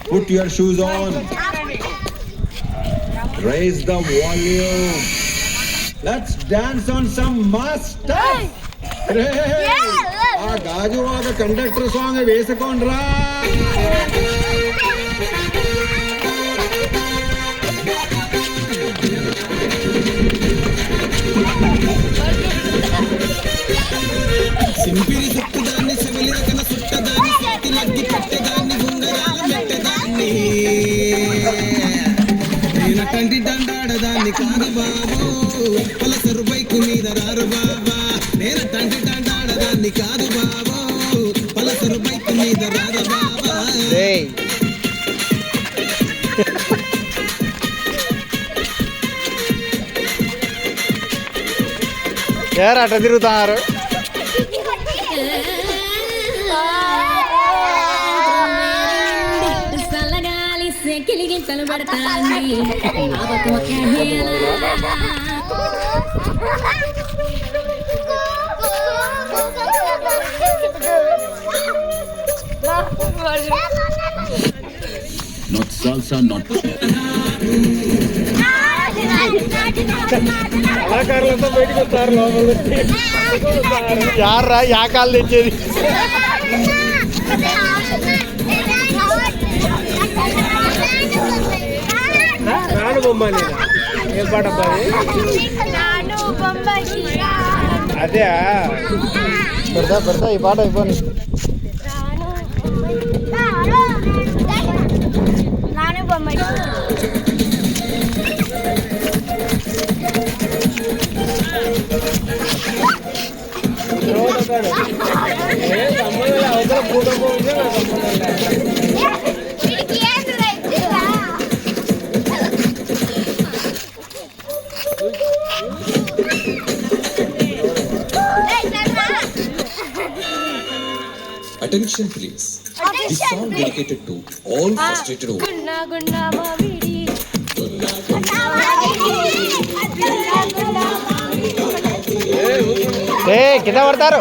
Put your shoes on. Raise the volume. Let's dance on some mass stuff. ఆ Gajuwaka conductor song వేసుకోండ్రా. సింపిరి చుట్టదాన్ని శివలికన చుట్టదాన్ని శక్తి లగ్గి పెట్టేదాన్ని గుండరాల మెట్టదాన్ని నేనటంటి దండాడదాన్ని కాదు బాబు Pulsar bike మీద రారు బాబా నేనటంటి దండాడదాన్ని కాదు బాబు పలసరు బైకు మీద రారు బాబా అట్ట తిరుగుతున్నారు. చల్లగాలి సెకిలి గింతలు పడతాంది Not salsa, not కళాకారులతో బయటకు వస్తారు లోపల. యార్రా యాకాలు తెచ్చేది. నాను బొమ్మ ఏం పాట అదే పెడతా పెడతా ఈ పాట అయిపోయి అవతల పూట పోతే Attention please. This song dedicated to all frustrated women. కింద పడతారు.